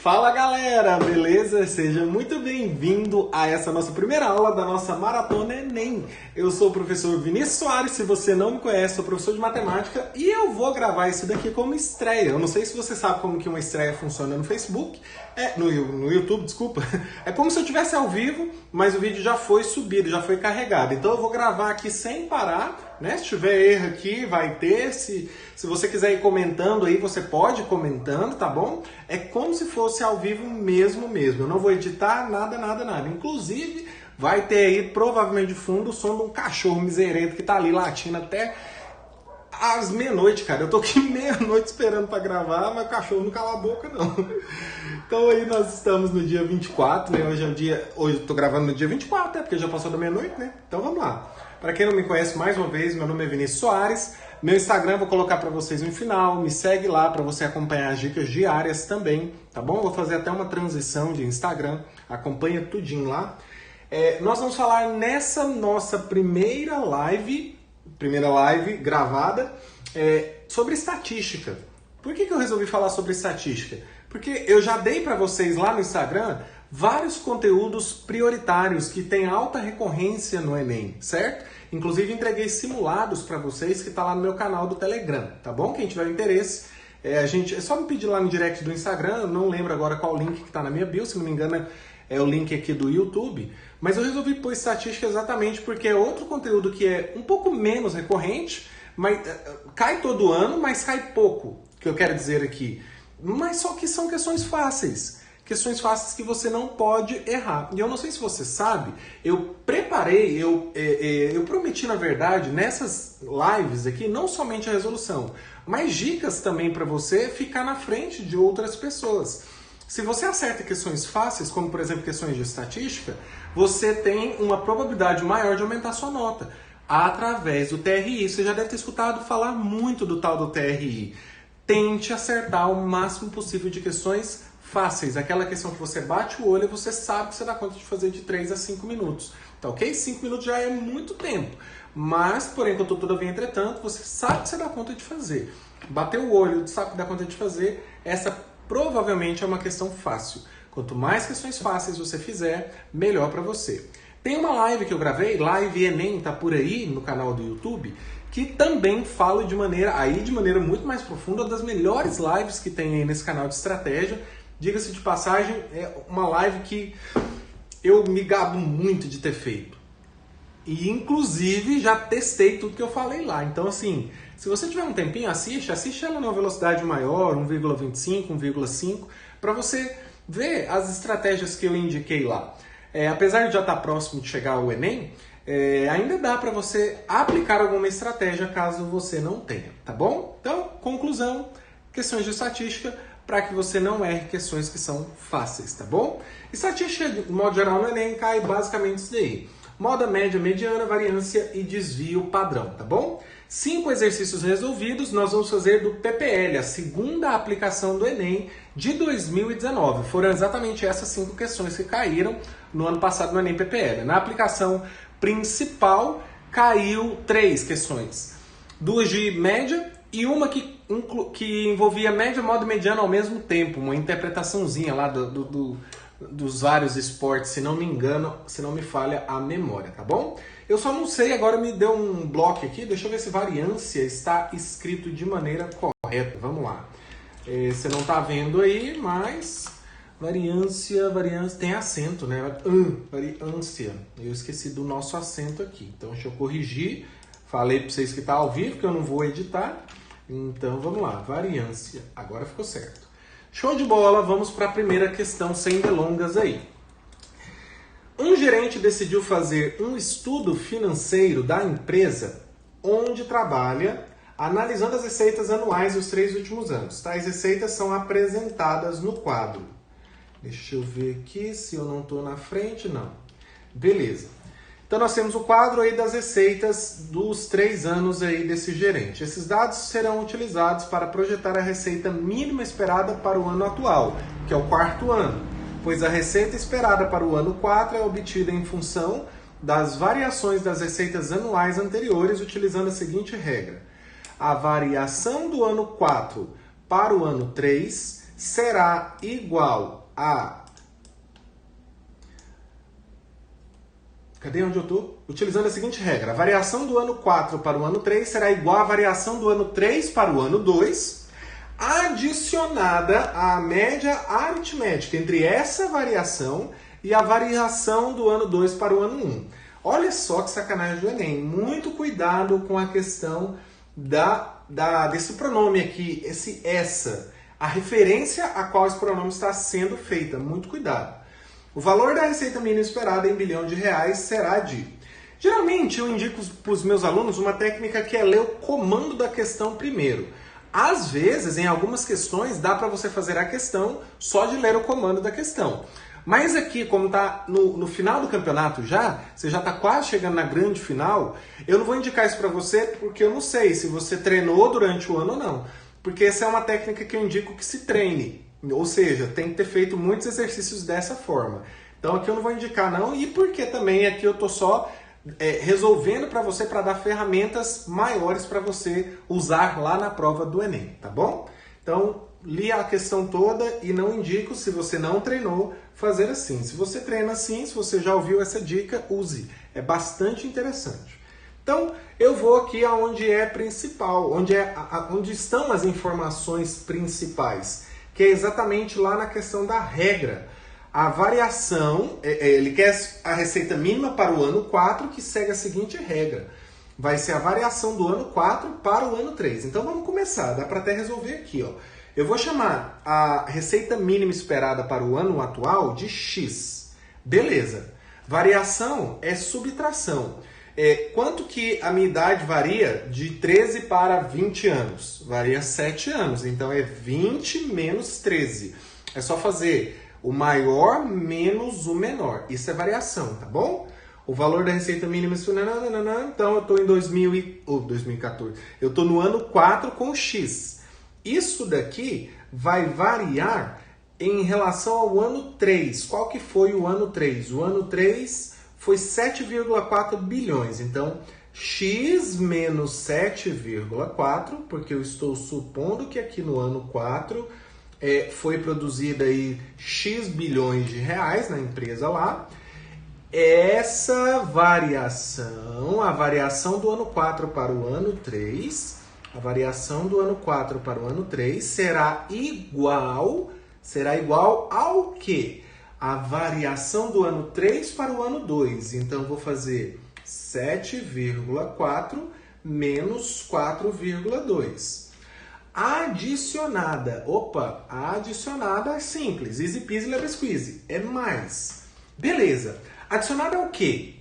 Fala galera, beleza? Seja muito bem-vindo a essa nossa primeira aula da nossa Maratona Enem. Eu sou o professor Vinícius Soares, se você não me conhece, sou professor de matemática e eu vou gravar isso daqui como estreia. Eu não sei se você sabe como que uma estreia funciona no Facebook, no YouTube, desculpa. É como se eu estivesse ao vivo, mas o vídeo já foi subido, já foi carregado. Então eu vou gravar aqui sem parar, né? Se tiver erro aqui, vai ter. Se você quiser ir comentando aí, você pode ir comentando, tá bom? É como se fosse ao vivo mesmo. Eu não vou editar nada. Inclusive, vai ter aí, provavelmente de fundo, o som de um cachorro miserento que tá ali latindo até às meia-noite, cara. Eu tô aqui meia-noite esperando pra gravar, mas o cachorro não cala a boca, não. Então aí nós estamos no dia 24, né? Hoje eu tô gravando no dia 24, porque já passou da meia-noite, né? Então vamos lá. Para quem não me conhece, mais uma vez, meu nome é Vinícius Soares. Meu Instagram eu vou colocar para vocês no final. Me segue lá para você acompanhar as dicas diárias também, tá bom? Vou fazer até uma transição de Instagram. Acompanha tudinho lá. Nós vamos falar nessa nossa primeira live gravada, sobre estatística. Por que eu resolvi falar sobre estatística? Porque eu já dei para vocês lá no Instagram vários conteúdos prioritários que têm alta recorrência no Enem, certo? Inclusive entreguei simulados para vocês que tá lá no meu canal do Telegram, tá bom? Quem tiver interesse, é só me pedir lá no direct do Instagram, eu não lembro agora qual link que tá na minha bio, se não me engano é o link aqui do YouTube, mas eu resolvi pôr estatística exatamente porque é outro conteúdo que é um pouco menos recorrente, mas cai todo ano, mas cai pouco, que eu quero dizer aqui. Mas só que são questões fáceis que você não pode errar. E eu não sei se você sabe, eu preparei, eu prometi, na verdade, nessas lives aqui, não somente a resolução, mas dicas também para você ficar na frente de outras pessoas. Se você acerta questões fáceis, como por exemplo questões de estatística, você tem uma probabilidade maior de aumentar sua nota através do TRI. Você já deve ter escutado falar muito do tal do TRI. Tente acertar o máximo possível de questões fáceis. Aquela questão que você bate o olho e você sabe que você dá conta de fazer de 3 a 5 minutos. Tá ok? 5 minutos já é muito tempo. Mas, porém, contudo, todavia, entretanto, você sabe que você dá conta de fazer. Bateu o olho, sabe que dá conta de fazer, essa provavelmente é uma questão fácil. Quanto mais questões fáceis você fizer, melhor para você. Tem uma live que eu gravei, Live Enem, tá por aí no canal do YouTube, que também falo de maneira muito mais profunda, das melhores lives que tem aí nesse canal de estratégia. Diga-se de passagem, é uma live que eu me gabo muito de ter feito. E inclusive já testei tudo que eu falei lá. Então assim, se você tiver um tempinho, assiste ela numa velocidade maior, 1,25, 1,5, para você ver as estratégias que eu indiquei lá. Apesar de já estar próximo de chegar ao Enem, ainda dá para você aplicar alguma estratégia caso você não tenha, tá bom? Então, conclusão, questões de estatística, para que você não erre questões que são fáceis, tá bom? Estatística, de modo geral, no Enem cai basicamente isso daí. Moda, média, mediana, variância e desvio padrão, tá bom? 5 exercícios resolvidos, nós vamos fazer do PPL, a segunda aplicação do Enem de 2019. Foram exatamente essas 5 questões que caíram no ano passado no Enem PPL. Na aplicação principal, caiu 3 questões. 2 de média e uma que envolvia média, moda e mediana ao mesmo tempo. Uma interpretaçãozinha lá dos vários esportes, se não me engano, se não me falha a memória, tá bom? Eu só não sei, agora me deu um bloco aqui, deixa eu ver se variância está escrito de maneira correta. Vamos lá. Você não tá vendo aí, mas variância, tem acento, né? Variância. Eu esqueci do nosso acento aqui. Então deixa eu corrigir. Falei para vocês que tá ao vivo, que eu não vou editar. Então vamos lá, variância. Agora ficou certo. Show de bola, vamos para a primeira questão sem delongas aí. Um gerente decidiu fazer um estudo financeiro da empresa onde trabalha, analisando as receitas anuais dos 3 últimos anos. Tais receitas são apresentadas no quadro. Deixa eu ver aqui se eu não estou na frente, não. Beleza. Então nós temos o quadro aí das receitas dos 3 anos aí desse gerente. Esses dados serão utilizados para projetar a receita mínima esperada para o ano atual, que é o 4º ano, pois a receita esperada para o ano 4 é obtida em função das variações das receitas anuais anteriores, utilizando a seguinte regra. A variação do ano 4 para o ano 3 será igual a... Cadê onde eu estou? Utilizando a seguinte regra. A variação do ano 4 para o ano 3 será igual à variação do ano 3 para o ano 2, adicionada à média aritmética entre essa variação e a variação do ano 2 para o ano 1. Olha só que sacanagem do Enem. Muito cuidado com a questão desse pronome aqui, esse essa. A referência a qual esse pronome está sendo feita. Muito cuidado. O valor da receita mínima esperada em bilhão de reais será de... Geralmente eu indico para os meus alunos uma técnica que é ler o comando da questão primeiro. Às vezes, em algumas questões, dá para você fazer a questão só de ler o comando da questão. Mas aqui, como está no final do campeonato já, você já está quase chegando na grande final, eu não vou indicar isso para você porque eu não sei se você treinou durante o ano ou não. Porque essa é uma técnica que eu indico que se treine. Ou seja, tem que ter feito muitos exercícios dessa forma. Então aqui eu não vou indicar não, e porque também aqui eu estou só resolvendo para você, para dar ferramentas maiores para você usar lá na prova do Enem, tá bom? Então, li a questão toda e não indico, se você não treinou, fazer assim. Se você treina assim, se você já ouviu essa dica, use. É bastante interessante. Então, eu vou aqui aonde é principal, onde estão as informações principais, que é exatamente lá na questão da regra. A variação, ele quer a receita mínima para o ano 4, que segue a seguinte regra. Vai ser a variação do ano 4 para o ano 3. Então vamos começar, dá para até resolver aqui. Ó. Eu vou chamar a receita mínima esperada para o ano atual de X. Beleza. Variação é subtração. Quanto que a minha idade varia de 13 para 20 anos? Varia 7 anos, então é 20 menos 13. É só fazer o maior menos o menor. Isso é variação, tá bom? O valor da receita mínima... Então eu estou em 2014. Eu estou no ano 4 com X. Isso daqui vai variar em relação ao ano 3. Qual que foi o ano 3? O ano 3... foi 7,4 bilhões. Então, X menos 7,4, porque eu estou supondo que aqui no ano 4 foi produzida aí X bilhões de reais na empresa lá. Essa variação, a variação do ano 4 para o ano 3, a variação do ano 4 para o ano 3 será igual ao quê? A variação do ano 3 para o ano 2. Então, eu vou fazer 7,4 menos 4,2. Adicionada. Opa, a adicionada é simples. Easy peasy, lemon squeezy. É mais. Beleza. Adicionada é o quê?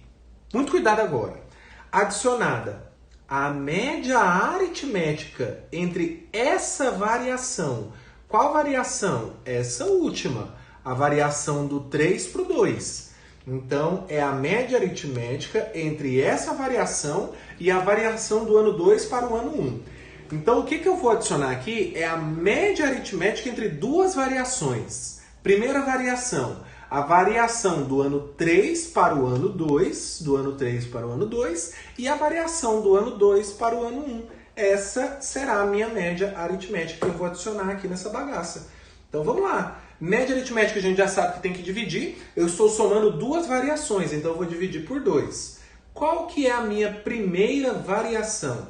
Muito cuidado agora. Adicionada a média aritmética entre essa variação. Qual variação? Essa última. A variação do 3 para o 2. Então, é a média aritmética entre essa variação e a variação do ano 2 para o ano 1. Então, o que eu vou adicionar aqui é a média aritmética entre duas variações. Primeira variação, a variação do ano 3 para o ano 2, do ano 3 para o ano 2, e a variação do ano 2 para o ano 1. Essa será a minha média aritmética que eu vou adicionar aqui nessa bagaça. Então, vamos lá. Média aritmética a gente já sabe que tem que dividir. Eu estou somando duas variações, então eu vou dividir por 2. Qual que é a minha primeira variação?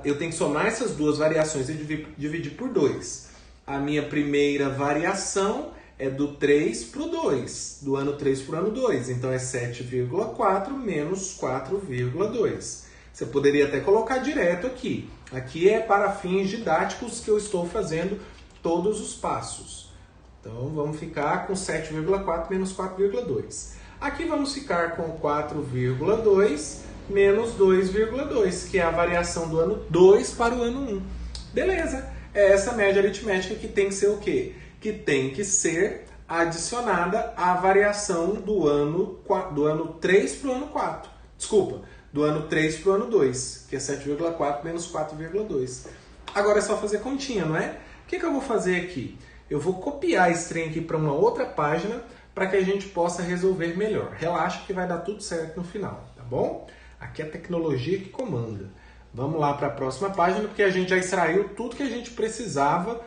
Eu tenho que somar essas duas variações e dividir por 2. A minha primeira variação é do 3 para o 2, do ano 3 para o ano 2. Então é 7,4 menos 4,2. Você poderia até colocar direto aqui. Aqui é para fins didáticos que eu estou fazendo todos os passos. Então, vamos ficar com 7,4 menos 4,2. Aqui vamos ficar com 4,2 menos 2,2, que é a variação do ano 2 para o ano 1. Beleza, é essa média aritmética que tem que ser o quê? Que tem que ser adicionada à variação do ano 3 para o ano 4. Desculpa, do ano 3 para o ano 2, que é 7,4 menos 4,2. Agora é só fazer continha, não é? O que eu vou fazer aqui? Eu vou copiar esse trem aqui para uma outra página para que a gente possa resolver melhor. Relaxa que vai dar tudo certo no final, tá bom? Aqui é a tecnologia que comanda. Vamos lá para a próxima página, porque a gente já extraiu tudo que a gente precisava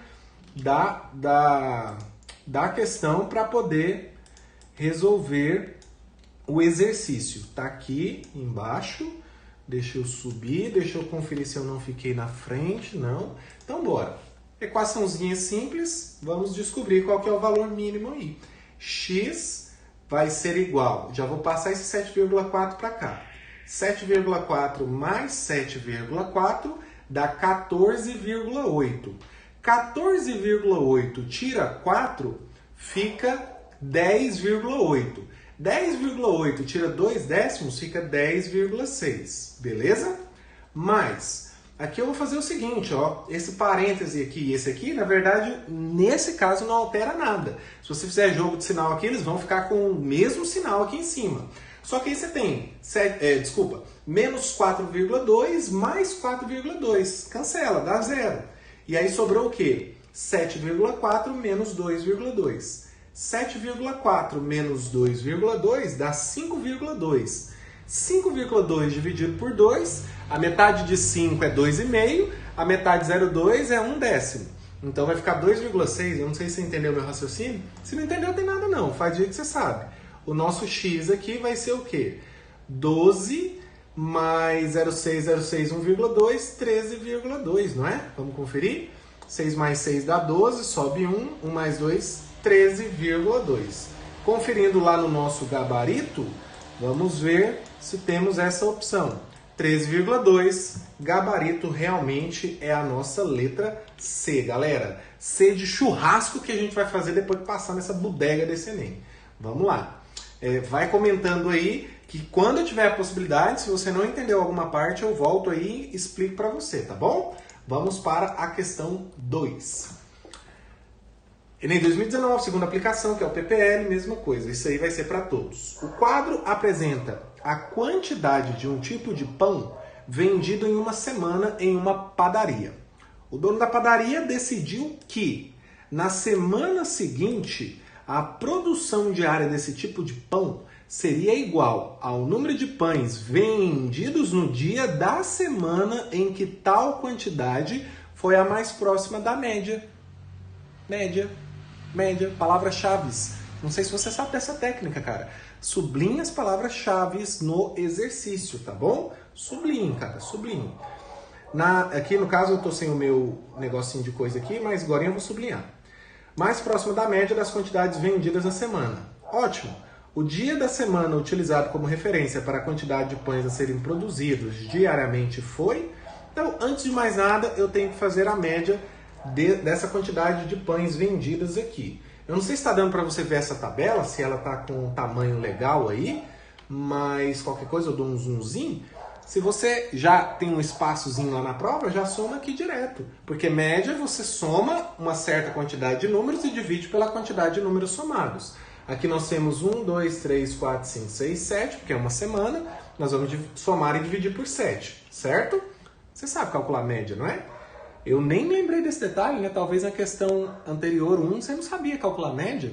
da questão para poder resolver o exercício. Tá aqui embaixo. Deixa eu subir, deixa eu conferir se eu não fiquei na frente, não. Então, bora. Equaçãozinha simples, vamos descobrir qual que é o valor mínimo aí. X vai ser igual, já vou passar esse 7,4 para cá. 7,4 mais 7,4 dá 14,8. 14,8 tira 4, fica 10,8. 10,8 tira 2 décimos, fica 10,6, beleza? Mas, aqui eu vou fazer o seguinte, ó, esse parêntese aqui e esse aqui, na verdade, nesse caso não altera nada. Se você fizer jogo de sinal aqui, eles vão ficar com o mesmo sinal aqui em cima. Só que aí você tem, menos 4,2 mais 4,2, cancela, dá zero. E aí sobrou o quê? 7,4 menos 2,2. 7,4 menos 2,2 dá 5,2. 5,2 dividido por 2, a metade de 5 é 2,5, a metade de 0,2 é 1 décimo. Então vai ficar 2,6, eu não sei se você entendeu meu raciocínio. Se não entendeu, tem nada não, faz do jeito que você sabe. O nosso x aqui vai ser o quê? 12 mais 0,6, 0,6, 1,2, 13,2, não é? Vamos conferir? 6 mais 6 dá 12, sobe 1, 1 mais 2, 13,2. Conferindo lá no nosso gabarito, vamos ver se temos essa opção. 13,2, gabarito realmente é a nossa letra C, galera. C de churrasco que a gente vai fazer depois de passar nessa bodega desse Enem. Vamos lá. Vai comentando aí que quando eu tiver a possibilidade, se você não entendeu alguma parte, eu volto aí e explico para você, tá bom? Vamos para a questão 2. Enem 2019, segunda aplicação, que é o PPL, mesma coisa. Isso aí vai ser para todos. O quadro apresenta a quantidade de um tipo de pão vendido em uma semana em uma padaria. O dono da padaria decidiu que, na semana seguinte, a produção diária desse tipo de pão seria igual ao número de pães vendidos no dia da semana em que tal quantidade foi a mais próxima da média. Média, palavras-chave. Não sei se você sabe dessa técnica, cara. Sublinhe as palavras-chave no exercício, tá bom? Sublinhe, cara, sublinhe. Aqui no caso eu tô sem o meu negocinho de coisa aqui, mas agora eu vou sublinhar. Mais próximo da média das quantidades vendidas na semana. Ótimo! O dia da semana utilizado como referência para a quantidade de pães a serem produzidos diariamente foi... Então, antes de mais nada, eu tenho que fazer a média dessa quantidade de pães vendidas aqui. Eu não sei se está dando para você ver essa tabela, se ela está com um tamanho legal aí, mas qualquer coisa eu dou um zoomzinho. Se você já tem um espaçozinho lá na prova, já soma aqui direto. Porque média você soma uma certa quantidade de números e divide pela quantidade de números somados. Aqui nós temos 1, 2, 3, 4, 5, 6, 7, porque é uma semana. Nós vamos somar e dividir por 7, certo? Você sabe calcular média, não é? Eu nem lembrei desse detalhe, né? Talvez na questão anterior 1 você não sabia calcular média.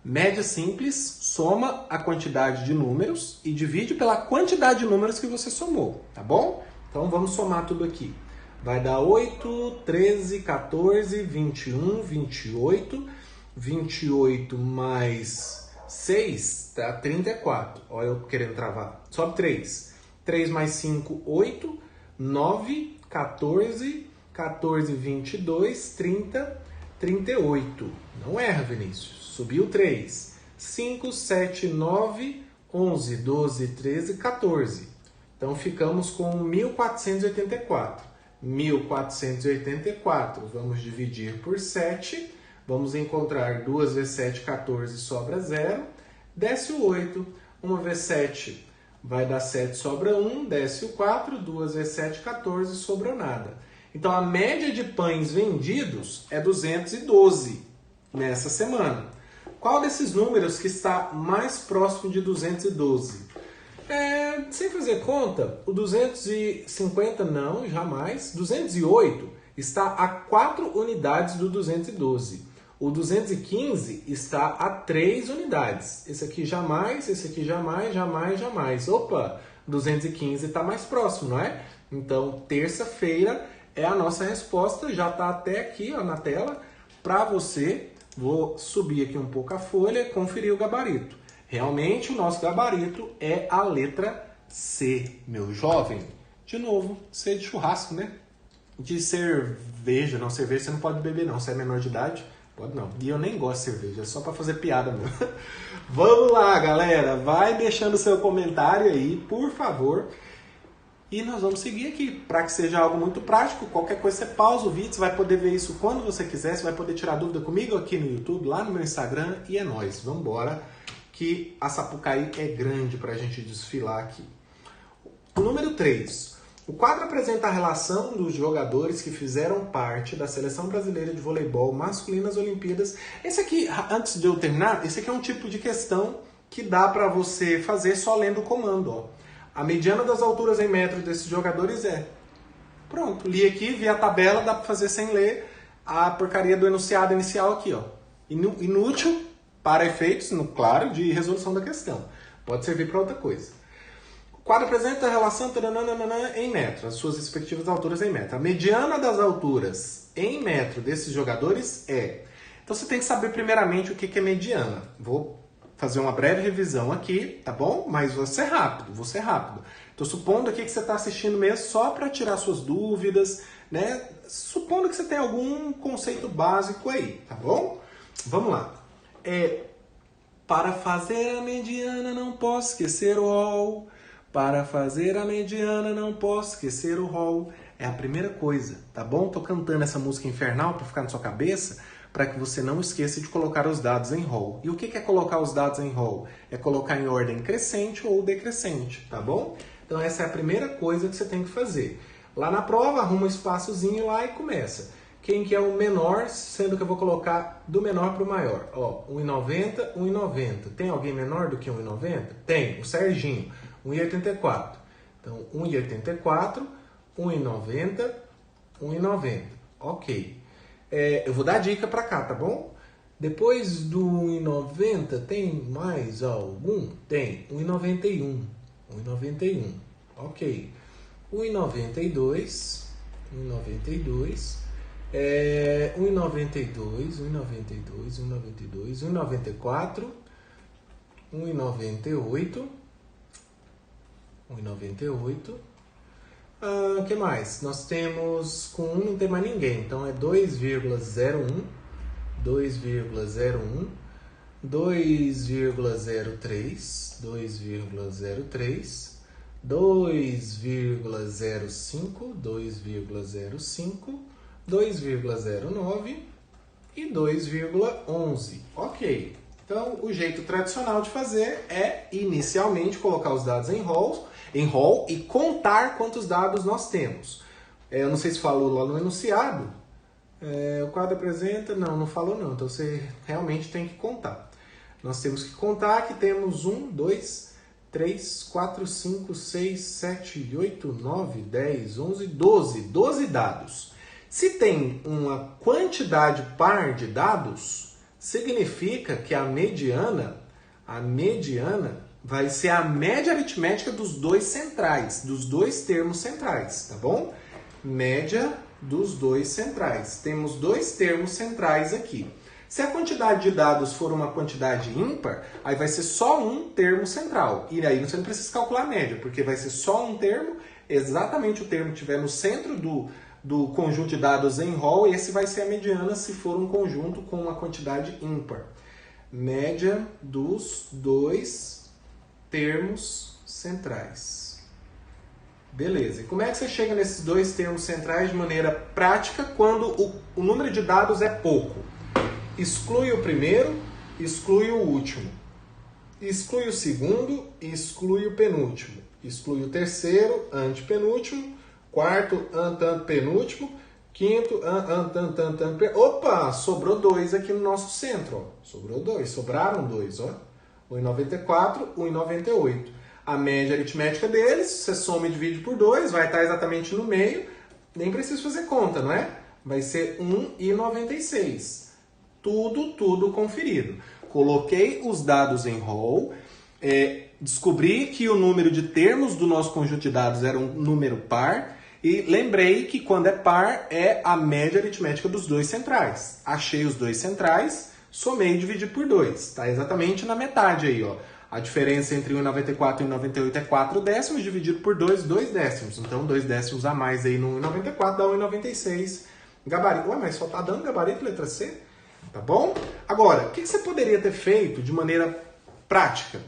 Média simples, soma a quantidade de números e divide pela quantidade de números que você somou, tá bom? Então vamos somar tudo aqui. Vai dar 8, 13, 14, 21, 28, 28 mais 6 dá 34. Olha eu querendo travar. Sobe 3. 3 mais 5, 8, 9, 14, 14, 22, 30, 38. Não erra, Vinícius. Subiu 3. 5, 7, 9, 11, 12, 13, 14. Então ficamos com 1484. 1484. Vamos dividir por 7. Vamos encontrar 2 vezes 7, 14, sobra 0. Desce o 8. 1 vezes 7 vai dar 7, sobra 1. Desce o 4. 2 vezes 7, 14, sobrou nada. Então a média de pães vendidos é 212 nessa semana. Qual desses números que está mais próximo de 212? Sem fazer conta, o 250 não, jamais. 208 está a 4 unidades do 212. O 215 está a 3 unidades. Esse aqui jamais, esse aqui jamais, jamais, jamais. Opa, 215 está mais próximo, não é? Então, terça-feira é a nossa resposta, já está até aqui ó, na tela. para você, vou subir aqui um pouco a folha, conferir o gabarito. Realmente o nosso gabarito é a letra C, meu jovem. De novo, C de churrasco, né? De cerveja, não, cerveja você não pode beber não, você é menor de idade, pode não. E eu nem gosto de cerveja, é só para fazer piada mesmo. Vamos lá, galera, vai deixando seu comentário aí, por favor. E nós vamos seguir aqui, para que seja algo muito prático. Qualquer coisa você pausa o vídeo, você vai poder ver isso quando você quiser, você vai poder tirar dúvida comigo aqui no YouTube, lá no meu Instagram, e é nóis. Vamos embora, que a Sapucaí é grande para a gente desfilar aqui. Número 3. O quadro apresenta a relação dos jogadores que fizeram parte da Seleção Brasileira de Voleibol masculino nas Olimpíadas. Esse aqui, antes de eu terminar, esse aqui é um tipo de questão que dá para você fazer só lendo o comando, ó. A mediana das alturas em metros desses jogadores é... Pronto, li aqui, vi a tabela, dá para fazer sem ler a porcaria do enunciado inicial aqui, ó. Inútil para efeitos, claro, de resolução da questão. Pode servir para outra coisa. O quadro apresenta a relação em metros, as suas respectivas alturas em metro. A mediana das alturas em metro desses jogadores é... Então você tem que saber primeiramente o que é mediana. Vou fazer uma breve revisão aqui, tá bom? Mas vou ser rápido. Tô supondo aqui que você está assistindo mesmo só para tirar suas dúvidas, né? Supondo que você tem algum conceito básico aí, tá bom? Vamos lá. Para fazer a mediana não posso esquecer o rol. Para fazer a mediana não posso esquecer o rol. É a primeira coisa, tá bom? Tô cantando essa música infernal para ficar na sua cabeça, para que você não esqueça de colocar os dados em rol. E o que é colocar os dados em rol? É colocar em ordem crescente ou decrescente, tá bom? Então essa é a primeira coisa que você tem que fazer. Lá na prova, arruma um espaçozinho lá e começa. Quem que é o menor, sendo que eu vou colocar do menor para o maior. Ó, 1,90, 1,90. Tem alguém menor do que 1,90? Tem, o Serginho, 1,84. Então, 1,84, 1,90, 1,90. Ok. Eu vou dar dica para cá, tá bom? Depois do 1,90 tem mais algum? Tem, 1,91. 1,91. Ok. 1,92. 1,92. 1,92. 1,92. 1,92. 1,94. 1,98. 1,98. O que mais? Nós temos, com 1 não tem mais ninguém, então é 2,01, 2,01, 2,03, 2,03, 2,05, 2,05, 2,09 e 2,11. Ok, então o jeito tradicional de fazer é inicialmente colocar os dados em rol e contar quantos dados nós temos. Eu não sei se falou lá no enunciado. O quadro apresenta... Não falou não. Então você realmente tem que contar. Nós temos que contar que temos 1, 2, 3, 4, 5, 6, 7, 8, 9, 10, 11, 12. 12 dados. Se tem uma quantidade par de dados, significa que a mediana vai ser a média aritmética dos dois centrais, dos dois termos centrais, tá bom? Média dos dois centrais. Temos dois termos centrais aqui. Se a quantidade de dados for uma quantidade ímpar, aí vai ser só um termo central. E aí você não precisa calcular a média, porque vai ser só um termo, exatamente o termo que estiver no centro do conjunto de dados em rol, e esse vai ser a mediana se for um conjunto com uma quantidade ímpar. Média dos dois termos centrais. Beleza. E como é que você chega nesses dois termos centrais de maneira prática quando o número de dados é pouco? Exclui o primeiro, exclui o último. Exclui o segundo, exclui o penúltimo. Exclui o terceiro, antepenúltimo. Quarto, antepenúltimo. Quinto, Opa! Sobrou 2 aqui no nosso centro. Ó. Sobrou 2. Sobraram 2, ó. 1,94, 1,98. A média aritmética deles, você soma e divide por 2, vai estar exatamente no meio. Nem preciso fazer conta, não é? Vai ser 1,96. Tudo conferido. Coloquei os dados em rol, descobri que o número de termos do nosso conjunto de dados era um número par, E lembrei que quando é par, é a média aritmética dos dois centrais. Achei os dois centrais, somei e dividi por 2. Está exatamente na metade aí, ó. A diferença entre 1,94 e 1,98 é 4 décimos, dividido por 2, 2 décimos. Então, 2 décimos a mais aí no 1,94 dá 1,96. Gabarito. Ué, mas só tá dando gabarito letra C? Tá bom? Agora, o que você poderia ter feito de maneira prática?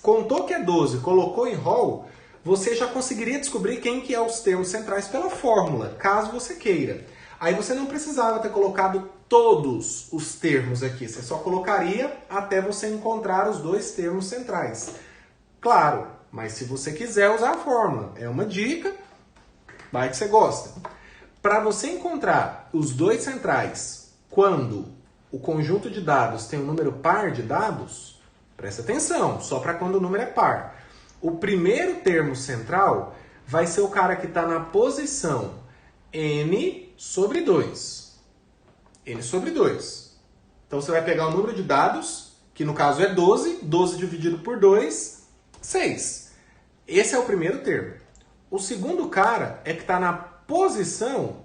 Contou que é 12, colocou em rol, você já conseguiria descobrir quem que é os termos centrais pela fórmula, caso você queira. Aí você não precisava ter colocado todos os termos aqui, você só colocaria até você encontrar os dois termos centrais. Claro, mas se você quiser usar a fórmula, é uma dica, vai que você gosta. Para você encontrar os dois centrais quando o conjunto de dados tem um número par de dados, presta atenção, só para quando o número é par. O primeiro termo central vai ser o cara que está na posição n sobre 2. N sobre 2. Então você vai pegar o número de dados, que no caso é 12, 12 dividido por 2, 6. Esse é o primeiro termo. O segundo cara é que está na posição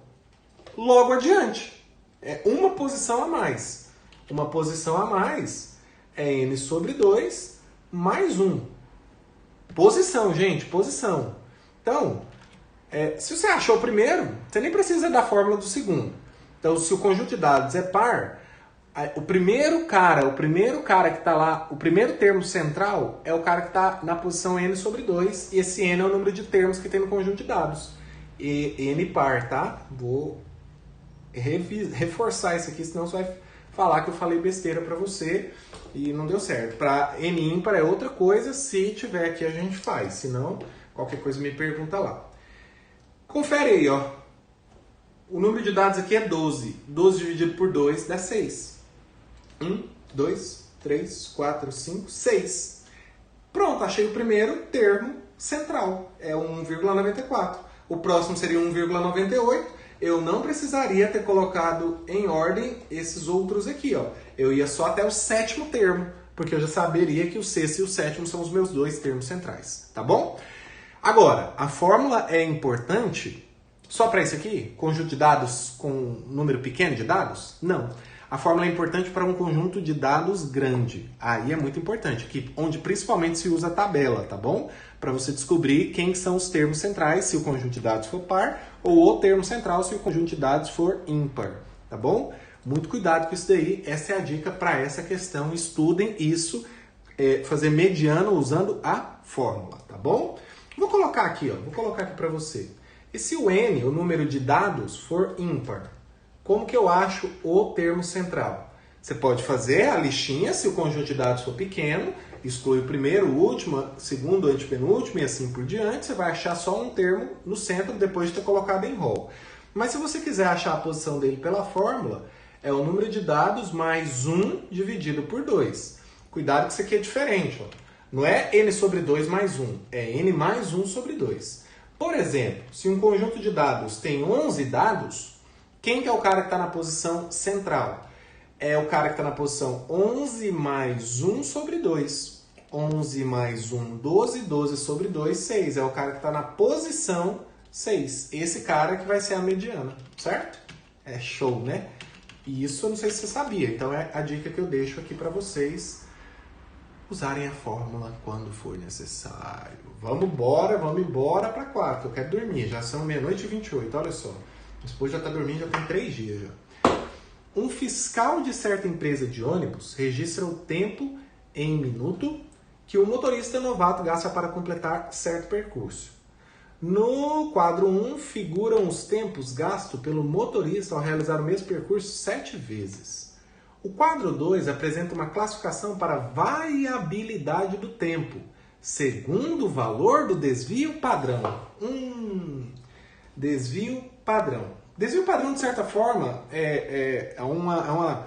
logo adiante. É uma posição a mais. Uma posição a mais é n sobre 2 mais 1. Posição, gente, posição. Então, se você achou o primeiro, você nem precisa da fórmula do segundo. Então, se o conjunto de dados é par, o primeiro cara que está lá, o primeiro termo central é o cara que está na posição n sobre 2, e esse n é o número de termos que tem no conjunto de dados. E n par, tá? Vou reforçar isso aqui, senão você vai falar que eu falei besteira para você e não deu certo. Para n ímpar é outra coisa, se tiver aqui a gente faz, se não, qualquer coisa me pergunta lá. Confere aí, ó. O número de dados aqui é 12. 12 dividido por 2 dá 6. 1, 2, 3, 4, 5, 6. Pronto, achei o primeiro termo central. É 1,94. O próximo seria 1,98. Eu não precisaria ter colocado em ordem esses outros aqui, ó. Eu ia só até o sétimo termo, porque eu já saberia que o sexto e o sétimo são os meus dois termos centrais, tá bom? Agora, a fórmula é importante só para isso aqui? Conjunto de dados com número pequeno de dados? Não. A fórmula é importante para um conjunto de dados grande. Aí é muito importante, aqui, onde principalmente se usa a tabela, tá bom? Para você descobrir quem são os termos centrais, se o conjunto de dados for par, ou o termo central se o conjunto de dados for ímpar, tá bom? Muito cuidado com isso daí, essa é a dica para essa questão. Estudem isso, fazer mediano usando a fórmula, tá bom? Vou colocar aqui, ó, vou colocar aqui para você. E se o n, o número de dados, for ímpar, como que eu acho o termo central? Você pode fazer a listinha, se o conjunto de dados for pequeno, exclui o primeiro, o último, segundo, o antepenúltimo e assim por diante, você vai achar só um termo no centro depois de ter colocado em rol. Mas se você quiser achar a posição dele pela fórmula, é o número de dados mais 1 dividido por 2. Cuidado que isso aqui é diferente, ó. Não é n sobre 2 mais 1, é n mais 1 sobre 2. Por exemplo, se um conjunto de dados tem 11 dados, quem que é o cara que está na posição central? É o cara que está na posição 11 mais 1 sobre 2. 11 mais 1, 12, 12 sobre 2, 6. É o cara que está na posição 6. Esse cara que vai ser a mediana, certo? É show, né? E isso eu não sei se você sabia, então é a dica que eu deixo aqui para vocês usarem a fórmula quando for necessário. Vamos embora para 4, eu quero dormir, já são 00:28, olha só. Minha esposa já está dormindo, já tem 3 dias já. Um fiscal de certa empresa de ônibus registra o tempo em minuto que o motorista novato gasta para completar certo percurso. No quadro 1, figuram os tempos gastos pelo motorista ao realizar o mesmo percurso 7 vezes. O quadro 2 apresenta uma classificação para a variabilidade do tempo, segundo o valor do desvio padrão. Desvio padrão. Desvio padrão, de certa forma, é uma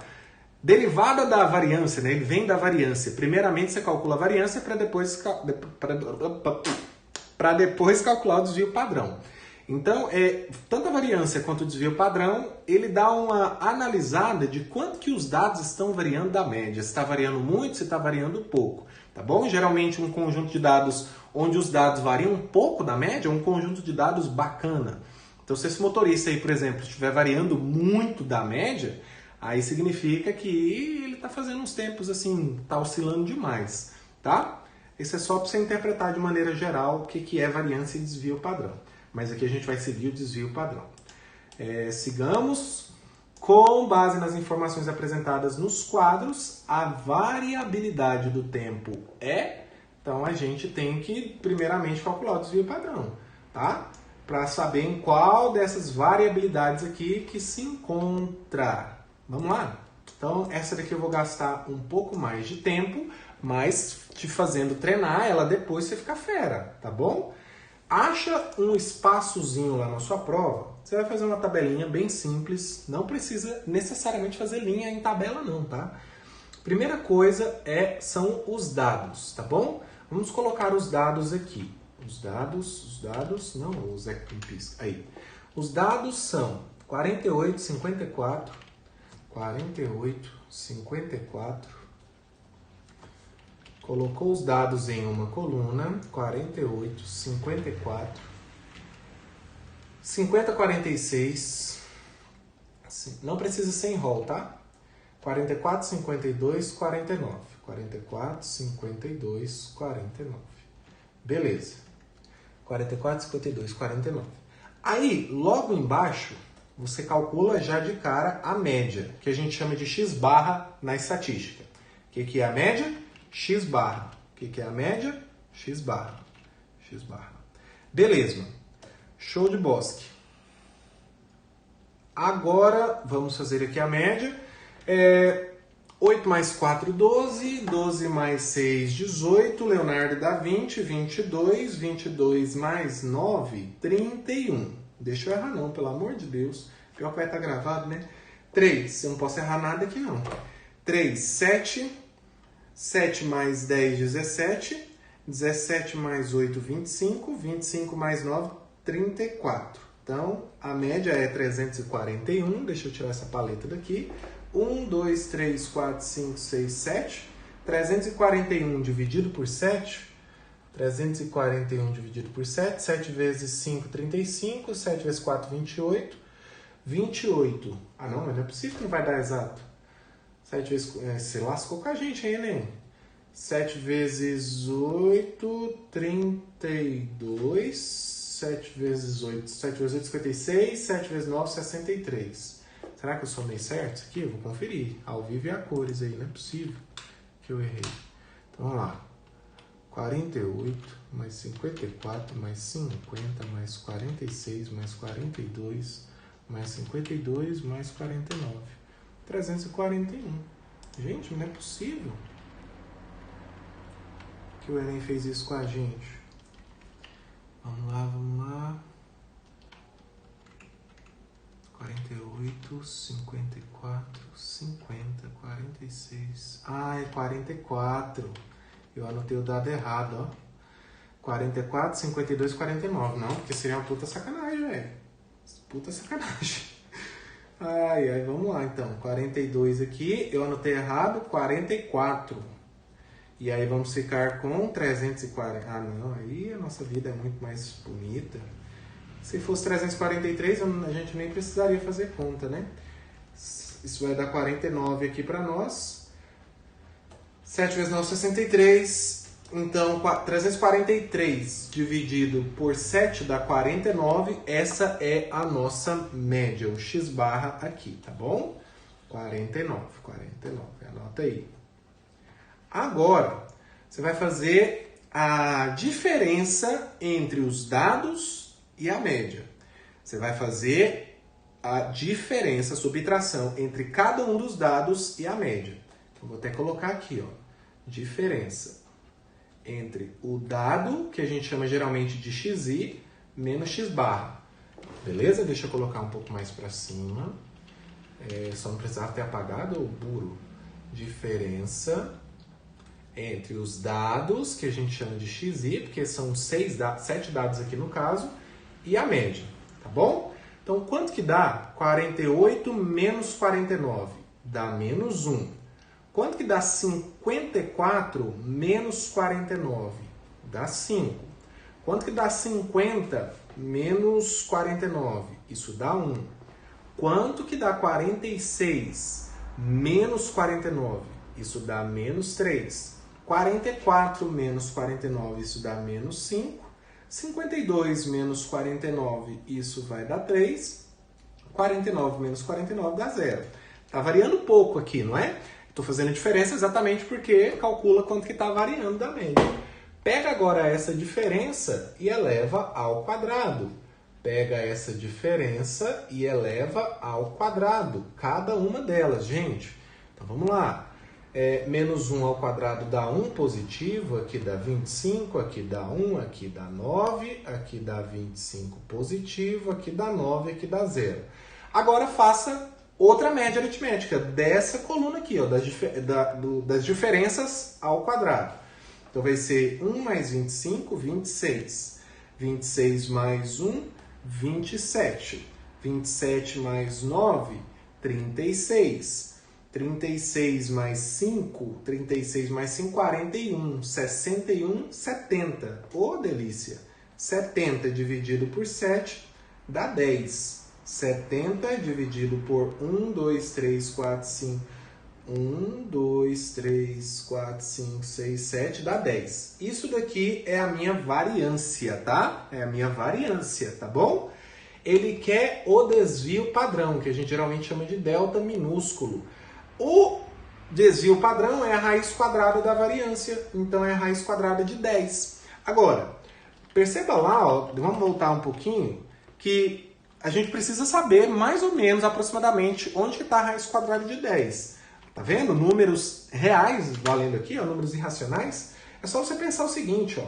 derivada da variância, né? Ele vem da variância. Primeiramente, você calcula a variância para depois calcular o desvio padrão. Então, tanto a variância quanto o desvio padrão, ele dá uma analisada de quanto que os dados estão variando da média. Se está variando muito, se está variando pouco. Tá bom? Geralmente, um conjunto de dados onde os dados variam um pouco da média é um conjunto de dados bacana. Então, se esse motorista aí, por exemplo, estiver variando muito da média, aí significa que ele está fazendo uns tempos assim, está oscilando demais, tá? Isso é só para você interpretar de maneira geral o que é variância e desvio padrão. Mas aqui a gente vai seguir o desvio padrão. Sigamos. Com base nas informações apresentadas nos quadros, a variabilidade do tempo é... Então, a gente tem que, primeiramente, calcular o desvio padrão, tá? Para saber em qual dessas variabilidades aqui que se encontra. Vamos lá? Então, essa daqui eu vou gastar um pouco mais de tempo, mas te fazendo treinar ela depois você fica fera, tá bom? Acha um espaçozinho lá na sua prova, você vai fazer uma tabelinha bem simples, não precisa necessariamente fazer linha em tabela não, tá? Primeira coisa são os dados, tá bom? Vamos colocar os dados aqui. Os dados, não, o Zé que pisca. Aí. Os dados são 48, 54, 54, colocou os dados em uma coluna, 48, 54, 50, 46, não precisa ser em rol, tá? 44, 52, 49, 44, 52, 49. Beleza. 44, 52, 49. Aí, logo embaixo, você calcula já de cara a média, que a gente chama de x barra na estatística. O que é a média? X barra. O que é a média? X barra. X barra. Beleza. Show de bosque. Agora, vamos fazer aqui a média. 8 mais 4, 12. 12 mais 6, 18. Leonardo dá 20. 22. 22 mais 9, 31. Deixa eu errar não, pelo amor de Deus. Pior que vai estar gravado, né? 3. Eu não posso errar nada aqui não. 3, 7. 7 mais 10, 17. 17 mais 8, 25. 25 mais 9, 34. Então, a média é 341. Deixa eu tirar essa paleta daqui. 1, 2, 3, 4, 5, 6, 7. 341 dividido por 7. 341 dividido por 7. 7 vezes 5, 35. 7 vezes 4, 28. 28. Ah, não, mas não é possível que não vai dar exato. 7 vezes... você lascou com a gente aí, né? 7 vezes 8, 32. 7 vezes 8, 7 vezes 8, 56. 7 vezes 9, 63. Será que eu somei certo isso aqui? Eu vou conferir. Ao vivo e a cores aí, não é possível que eu errei. Então, vamos lá. 48, mais 54, mais 50, mais 46, mais 42, mais 52, mais 49. 341. Gente, não é possível que o Enem fez isso com a gente. Vamos lá, vamos lá. 48, 54, 50, 46. Ah, é 44. Eu anotei o dado errado, ó. 44, 52, 49. Não, porque seria uma puta sacanagem, velho. Puta sacanagem. Ai, vamos lá então. 42 aqui, eu anotei errado, 44. E aí vamos ficar com 340. Ah, não, aí a nossa vida é muito mais bonita. Se fosse 343, a gente nem precisaria fazer conta, né? Isso vai dar 49 aqui para nós. 7 vezes 9, 63. Então, 343 dividido por 7 dá 49. Essa é a nossa média, o x barra aqui, tá bom? 49. Anota aí. Agora, você vai fazer a diferença entre os dados e a média. Você vai fazer a diferença, a subtração entre cada um dos dados e a média. Eu vou até colocar aqui, ó, diferença entre o dado, que a gente chama geralmente de xi, menos x barra. Beleza? Deixa eu colocar um pouco mais para cima. Só não precisava ter apagado o burro. Diferença entre os dados, que a gente chama de xi, porque são 7 dados aqui no caso, e a média, tá bom? Então, quanto que dá 48 menos 49? Dá menos 1. Quanto que dá 54 menos 49? Dá 5. Quanto que dá 50 menos 49? Isso dá 1. Quanto que dá 46 menos 49? Isso dá menos 3. 44 menos 49, isso dá menos 5. 52 menos 49, isso vai dar 3. 49 menos 49 dá 0. Está variando pouco aqui, não é? Estou fazendo a diferença exatamente porque calcula quanto que está variando da média. Pega agora essa diferença e eleva ao quadrado. Pega essa diferença e eleva ao quadrado. Cada uma delas, gente. Então vamos lá. Menos 1 ao quadrado dá 1 positivo, aqui dá 25, aqui dá 1, aqui dá 9, aqui dá 25 positivo, aqui dá 9, aqui dá 0. Agora faça outra média aritmética dessa coluna aqui, ó, das diferenças ao quadrado. Então vai ser 1 mais 25, 26. 26 mais 1, 27. 27 mais 9, 36. 36 mais 5, 36 mais 5, 41. 61, 70. Ô, delícia! 70 dividido por 7 dá 10. 70 dividido por 1, 2, 3, 4, 5. 1, 2, 3, 4, 5, 6, 7, dá 10. Isso daqui é a minha variância, tá? É a minha variância, tá bom? Ele quer o desvio padrão, que a gente geralmente chama de delta minúsculo. O desvio padrão é a raiz quadrada da variância, então é a raiz quadrada de 10. Agora, perceba lá, ó, vamos voltar um pouquinho, que a gente precisa saber mais ou menos, aproximadamente, onde está a raiz quadrada de 10. Tá vendo? Números reais valendo aqui, ó, números irracionais. É só você pensar o seguinte, ó.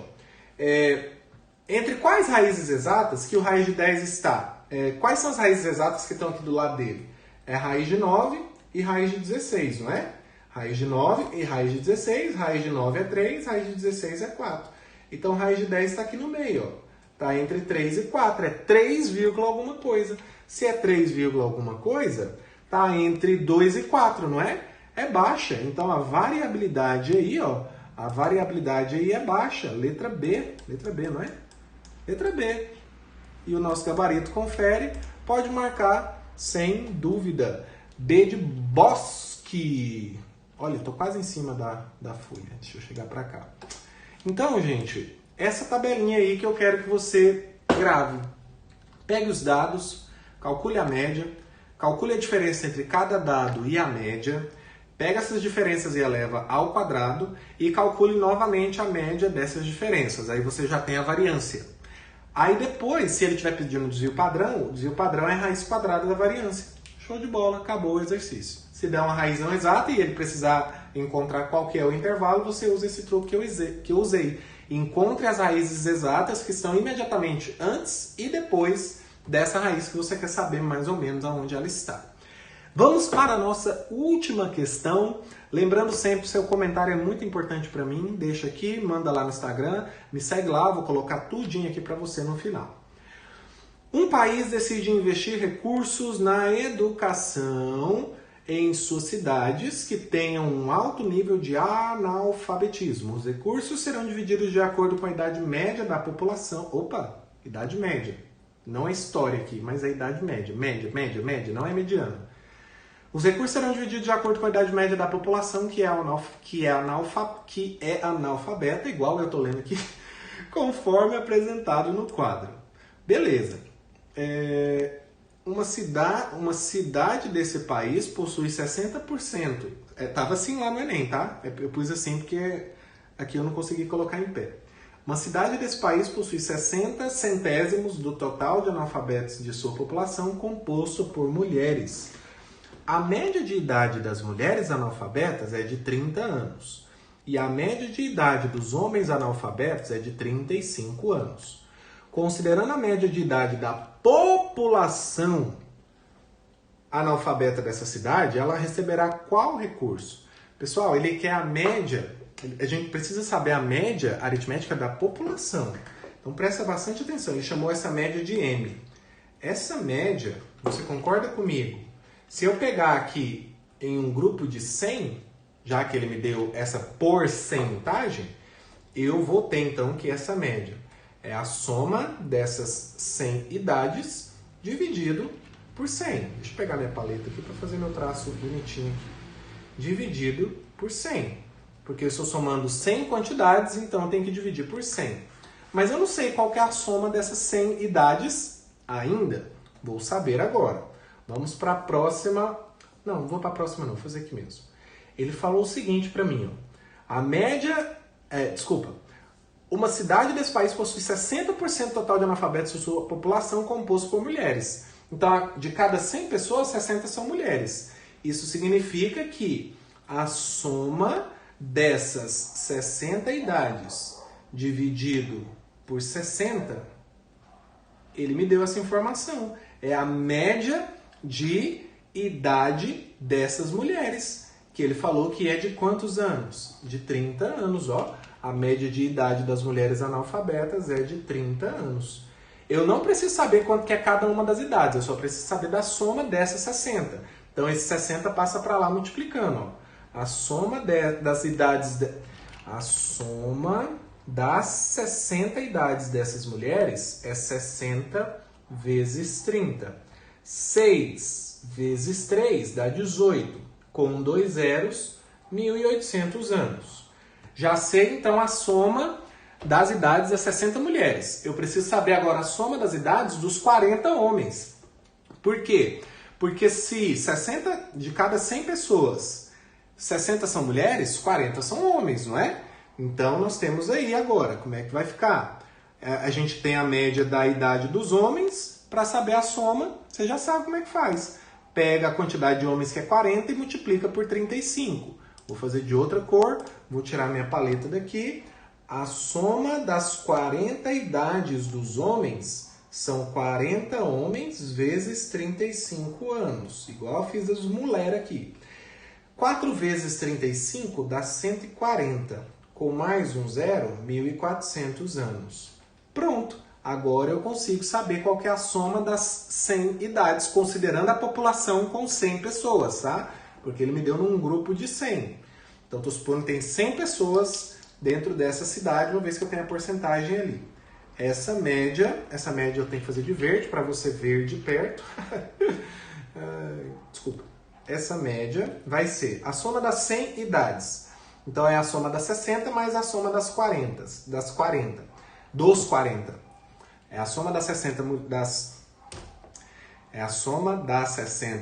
Entre quais raízes exatas que o raiz de 10 está? Quais são as raízes exatas que estão aqui do lado dele? É raiz de 9 e raiz de 16, não é? Raiz de 9 e raiz de 16, raiz de 9 é 3, raiz de 16 é 4. Então, raiz de 10 está aqui no meio, ó. Está entre 3 e 4, é 3, alguma coisa. Se é 3, alguma coisa, está entre 2 e 4, não é? É baixa, então a variabilidade aí, ó, a variabilidade aí é baixa, letra B, não é? Letra B. E o nosso gabarito confere, pode marcar sem dúvida. B de bosque. Olha, estou quase em cima da folha, deixa eu chegar para cá. Então, gente, essa tabelinha aí que eu quero que você grave. Pegue os dados, calcule a média, calcule a diferença entre cada dado e a média, pega essas diferenças e eleva ao quadrado e calcule novamente a média dessas diferenças. Aí você já tem a variância. Aí depois, se ele estiver pedindo o desvio padrão é a raiz quadrada da variância. Show de bola, acabou o exercício. Se der uma raiz não exata e ele precisar encontrar qual que é o intervalo, você usa esse truque que eu usei. Encontre as raízes exatas que estão imediatamente antes e depois dessa raiz que você quer saber mais ou menos aonde ela está. Vamos para a nossa última questão. Lembrando sempre, seu comentário é muito importante para mim. Deixa aqui, manda lá no Instagram, me segue lá, vou colocar tudinho aqui para você no final. Um país decide investir recursos na educação em suas cidades que tenham um alto nível de analfabetismo. Os recursos serão divididos de acordo com a idade média da população. Opa, idade média. Não é história aqui, mas é idade média. Média, não é mediano. Os recursos serão divididos de acordo com a idade média da população que é analfabeta, igual eu estou lendo aqui, conforme apresentado no quadro. Beleza. Uma cidade desse país possui 60%. Estava assim lá no Enem, tá? Eu pus assim porque aqui eu não consegui colocar em pé. Uma cidade desse país possui 60 centésimos do total de analfabetos de sua população, composto por mulheres. A média de idade das mulheres analfabetas é de 30 anos. E a média de idade dos homens analfabetos é de 35 anos. Considerando a média de idade da população analfabeta dessa cidade, ela receberá qual recurso? Pessoal, ele quer a média, a gente precisa saber a média aritmética da população. Então presta bastante atenção, ele chamou essa média de M. Essa média, você concorda comigo? Se eu pegar aqui em um grupo de 100, já que ele me deu essa porcentagem, eu vou ter então que essa média É a soma dessas 100 idades dividido por 100. Deixa eu pegar minha paleta aqui para fazer meu traço bonitinho. Dividido por 100. Porque eu estou somando 100 quantidades, então eu tenho que dividir por 100. Mas eu não sei qual que é a soma dessas 100 idades ainda. Vou saber agora. Vamos para a próxima. Não vou para a próxima não, vou fazer aqui mesmo. Ele falou o seguinte para mim. Ó. A média... Uma cidade desse país possui 60% total de analfabetos e sua população composta por mulheres. Então, de cada 100 pessoas, 60 são mulheres. Isso significa que a soma dessas 60 idades dividido por 60, ele me deu essa informação. É a média de idade dessas mulheres, que ele falou que é de quantos anos? De 30 anos, ó. A média de idade das mulheres analfabetas é de 30 anos. Eu não preciso saber quanto que é cada uma das idades, eu só preciso saber da soma dessas 60. Então, esse 60 passa para lá multiplicando, ó. A soma das idades... A soma das 60 idades dessas mulheres é 60 vezes 30. 6 vezes 3 dá 18. Com 2 zeros, 1.800 anos. Já sei, então, a soma das idades das 60 mulheres. Eu preciso saber agora a soma das idades dos 40 homens. Por quê? Porque se 60 de cada 100 pessoas, 60 são mulheres, 40 são homens, não é? Então, nós temos aí agora, como é que vai ficar? A gente tem a média da idade dos homens, para saber a soma, você já sabe como é que faz. Pega a quantidade de homens que é 40 e multiplica por 35. Vou fazer de outra cor, vou tirar minha paleta daqui. A soma das 40 idades dos homens são 40 homens vezes 35 anos. Igual eu fiz das mulheres aqui. 4 vezes 35 dá 140. Com mais um zero, 1.400 anos. Pronto! Agora eu consigo saber qual que é a soma das 100 idades, considerando a população com 100 pessoas, tá? Porque ele me deu num grupo de 100. Então, estou supondo que tem 100 pessoas dentro dessa cidade, uma vez que eu tenho a porcentagem ali. Essa média eu tenho que fazer de verde, para você ver de perto. Desculpa. Essa média vai ser a soma das 100 idades. Então, é a soma das 60 mais a soma dos 40. É a soma das 60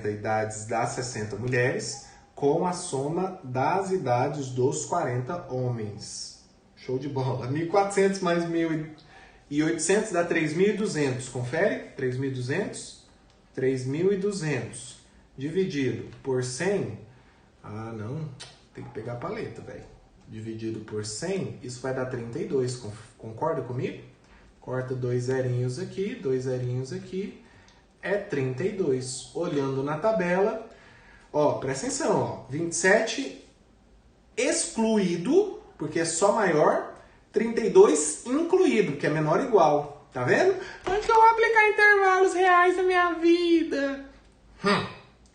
idades das 60 mulheres com a soma das idades dos 40 homens. Show de bola. 1.400 mais 1.800 dá 3.200. Confere? 3.200. 3.200 dividido por 100. Ah, não. Tem que pegar a paleta, velho. Dividido por 100, isso vai dar 32. Concorda comigo? Corta 2 zerinhos aqui, 2 zerinhos aqui. É 32. Olhando na tabela, ó, presta atenção, ó. 27 excluído, porque é só maior. 32 incluído, que é menor ou igual. Tá vendo? Onde que eu vou aplicar intervalos reais na minha vida?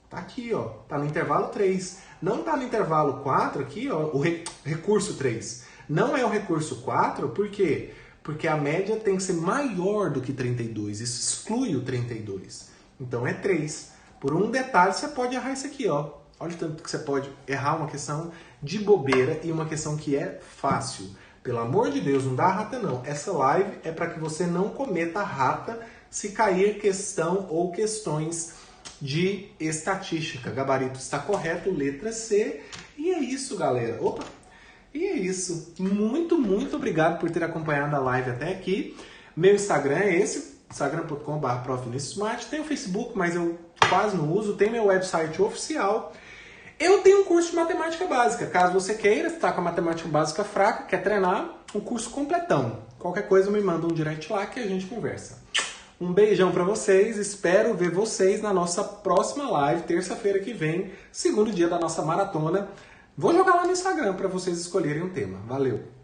Tá aqui, ó. Tá no intervalo 3. Não tá no intervalo 4 aqui, ó. O recurso 3. Não é o recurso 4, por quê? Porque a média tem que ser maior do que 32. Isso exclui o 32. Então é 3. Por um detalhe, você pode errar isso aqui, ó. Olha o tanto que você pode errar uma questão de bobeira e uma questão que é fácil. Pelo amor de Deus, não dá rata não. Essa live é para que você não cometa rata se cair questão ou questões de estatística. Gabarito está correto, letra C. E é isso, galera. Opa! E é isso. Muito, muito obrigado por ter acompanhado a live até aqui. Meu Instagram é esse, instagram.com/profviniciusmart. Tem o Facebook, mas eu quase não uso. Tem meu website oficial. Eu tenho um curso de matemática básica. Caso você queira, está com a matemática básica fraca, quer treinar, um curso completão. Qualquer coisa me manda um direct lá que a gente conversa. Um beijão pra vocês, espero ver vocês na nossa próxima live, terça-feira que vem, segundo dia da nossa maratona. Vou jogar lá no Instagram para vocês escolherem um tema. Valeu!